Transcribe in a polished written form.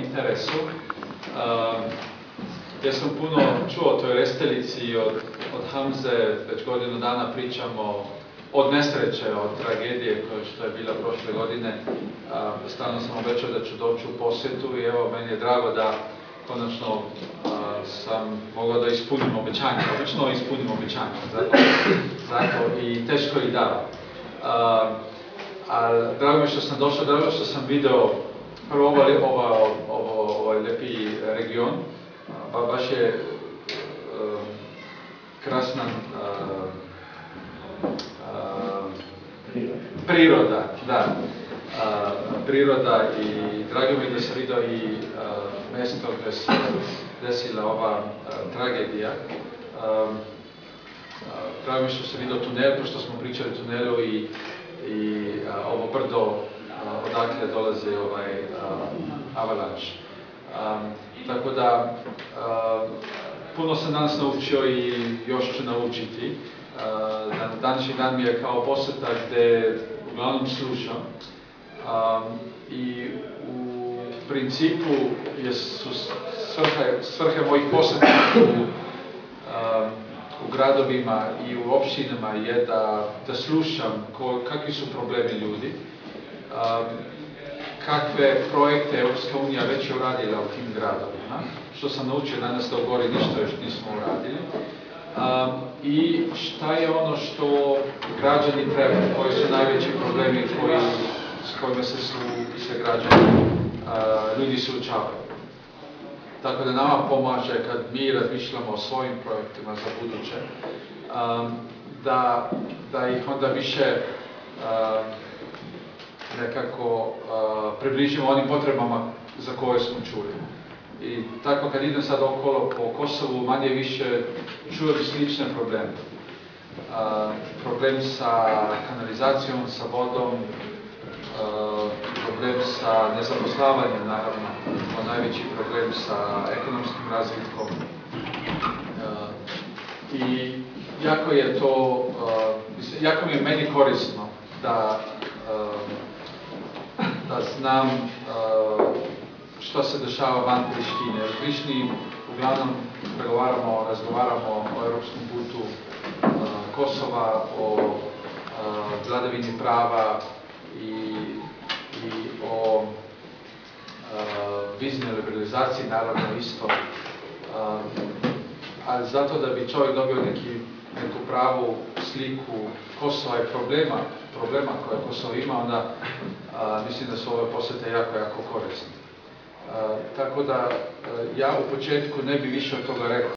interesu. Ja sam puno čuo o toj Restelici od Hamze, već godinu dana pričamo od nesreće, od tragedije koja što je bila prošle godine. Stalno sam obećao da ću doći u posjetu i evo, meni je drago da konačno sam mogao da ispunim obećanje. Obično ispunim obećanje, zato i teško i da. Ali drago mi što sam došao, drago što sam video prvo ovaj lepi region. Baš je krasna priroda, da. Priroda i drago mi da sam vidio i mjesto gdje se desila ova tragedija. Drago mi što sam vidio tunel, pošto smo pričali o tunelu i ovo brdo odakle dolazi ovaj avalanč. Tako da puno sam danas naučio i još ću naučiti. Današnji dan mi je kao posjeta gdje uglavnom slušam i u principu su svrhe mojih posjeta u gradovima i u opštinama je da slušam kakvi su problemi ljudi, kakve projekte Europska unija već je uradila u tim gradovima, što sam naučio danas da u Gori ništa još nismo uradili, i šta je ono što građani trebaju, koji su najveći problemi s kojima se građani, ljudi suočavaju. Tako da nama pomaže kad mi razmišljamo o svojim projektima za buduće, da ih onda više nekako približimo onim potrebama za koje smo čuli. I tako kad idem sad okolo po Kosovu, manje više čujem slične probleme. Problem sa kanalizacijom, sa vodom, problem sa nezaposlavanjem, naravno, najveći problem sa ekonomskim razvitkom. I jako je to, jako mi je meni korisno da znam što se dešava van Prištine. U Prištini uglavnom razgovaramo o europskom putu Kosova, o vladavini prava i o viznoj liberalizaciji, naravno isto. Ali zato da bi čovjek dobio neku pravu sliku Kosova i problema koje Kosovo ima, onda mislim da su ove posjete jako korisne. Tako da ja u početku ne bi više od toga rekao.